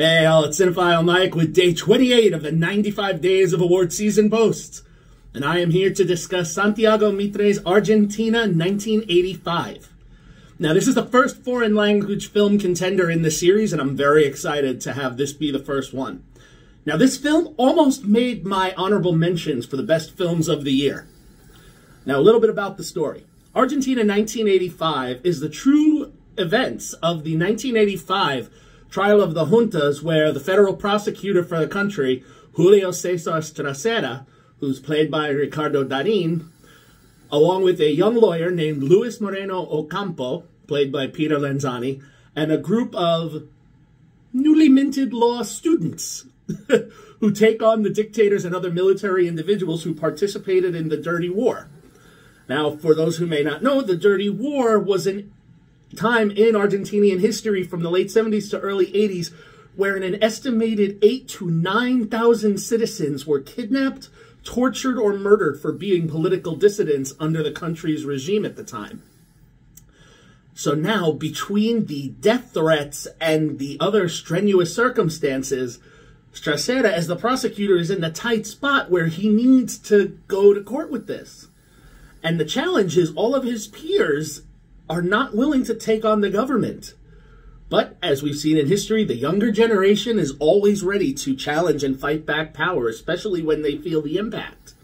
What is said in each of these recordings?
Hey all, it's Cinephile Mike with day 28 of the 95 Days of Award Season posts. And I am here to discuss Santiago Mitre's Argentina 1985. Now this is the first foreign language film contender in the series, and I'm very excited to have this be the first one. Now this film almost made my honorable mentions for the best films of the year. Now a little bit about the story. Argentina 1985 is the true events of the 1985 trial of the juntas, where the federal prosecutor for the country, Julio Cesar Stracera, who's played by Ricardo Darín, along with a young lawyer named Luis Moreno Ocampo, played by Peter Lanzani, and a group of newly minted law students who take on the dictators and other military individuals who participated in the Dirty War. Now, for those who may not know, the Dirty War was an time in Argentinian history from the late 70s to early 80s, wherein an estimated 8,000 to 9,000 citizens were kidnapped, tortured, or murdered for being political dissidents under the country's regime at the time. So now, between the death threats and the other strenuous circumstances, Stracera, as the prosecutor, is in the tight spot where he needs to go to court with this. And the challenge is all of his peers are not willing to take on the government. But, as we've seen in history, the younger generation is always ready to challenge and fight back power, especially when they feel the impact.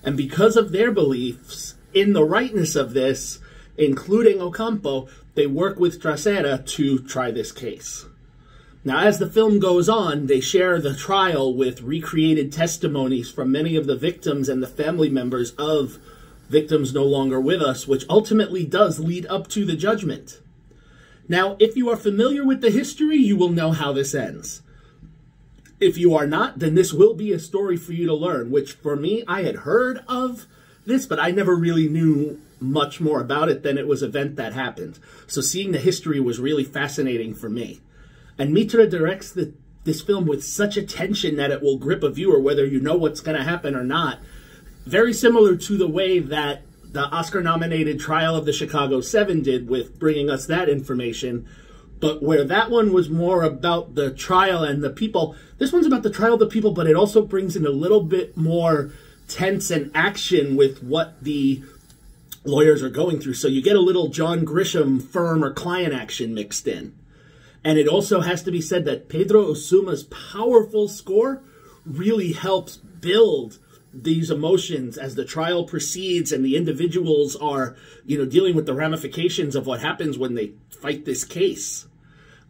And because of their beliefs in the rightness of this, including Ocampo, they work with Stracera to try this case. Now, as the film goes on, they share the trial with recreated testimonies from many of the victims and the family members of victims no longer with us, which ultimately does lead up to the judgment. Now, if you are familiar with the history, you will know how this ends. If you are not, then this will be a story for you to learn, which for me, I had heard of this, but I never really knew much more about it than it was an event that happened. So seeing the history was really fascinating for me. And Mitre directs this film with such attention that it will grip a viewer, whether you know what's going to happen or not. Very similar to the way that the Oscar-nominated Trial of the Chicago 7 did with bringing us that information, but where that one was more about the trial and the people, this one's about the trial of the people, but it also brings in a little bit more tense and action with what the lawyers are going through. So you get a little John Grisham firm or client action mixed in. And it also has to be said that Pedro Osuma's powerful score really helps build these emotions as the trial proceeds and the individuals are, dealing with the ramifications of what happens when they fight this case.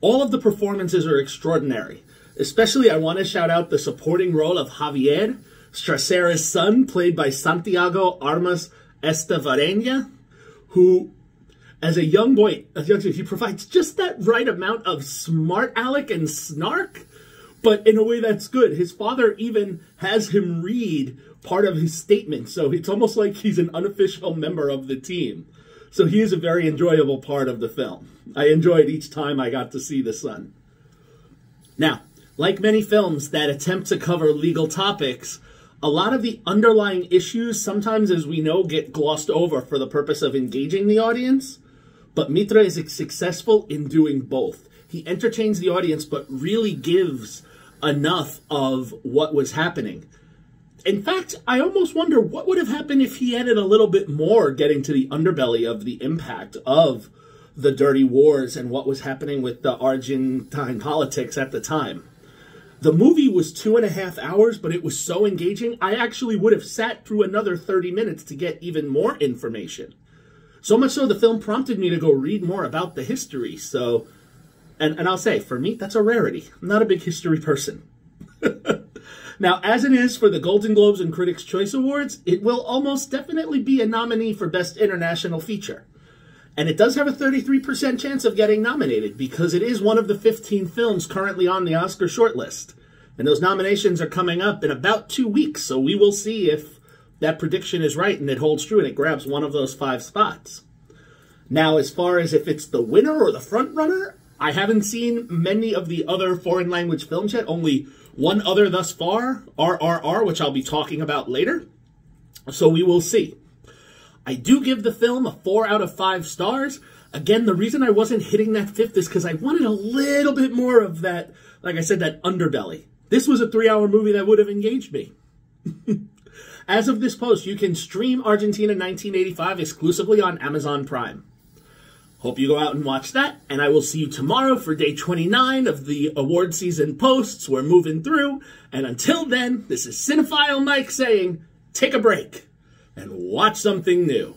All of the performances are extraordinary. Especially, I want to shout out the supporting role of Javier, Stracera's son, played by Santiago Armas Estevarena, who, as a young boy, he provides just that right amount of smart aleck and snark, but in a way that's good. His father even has him read part of his statement, so it's almost like he's an unofficial member of the team. So he is a very enjoyable part of the film. I enjoyed each time I got to see the son. Now, like many films that attempt to cover legal topics, a lot of the underlying issues sometimes, as we know, get glossed over for the purpose of engaging the audience, but Mitre is successful in doing both. He entertains the audience, but really gives enough of what was happening. In fact, I almost wonder what would have happened if he added a little bit more, getting to the underbelly of the impact of the dirty wars and what was happening with the Argentine politics at the time. The movie was 2.5 hours, but it was so engaging, I actually would have sat through another 30 minutes to get even more information. So much so, the film prompted me to go read more about the history. So, and I'll say, for me, that's a rarity. I'm not a big history person. Now, as it is for the Golden Globes and Critics' Choice Awards, it will almost definitely be a nominee for Best International Feature. And it does have a 33% chance of getting nominated because it is one of the 15 films currently on the Oscar shortlist. And those nominations are coming up in about 2 weeks, so we will see if that prediction is right and it holds true and it grabs one of those 5 spots. Now, as far as if it's the winner or the front runner, I haven't seen many of the other foreign language films yet, only one other thus far, RRR, which I'll be talking about later. So we will see. I do give the film a 4 out of 5 stars. Again, the reason I wasn't hitting that fifth is because I wanted a little bit more of that, like I said, that underbelly. This was a 3-hour movie that would have engaged me. As of this post, you can stream Argentina 1985 exclusively on Amazon Prime. Hope you go out and watch that, and I will see you tomorrow for day 29 of the award season posts. We're moving through, and until then, this is Cinephile Mike saying, take a break and watch something new.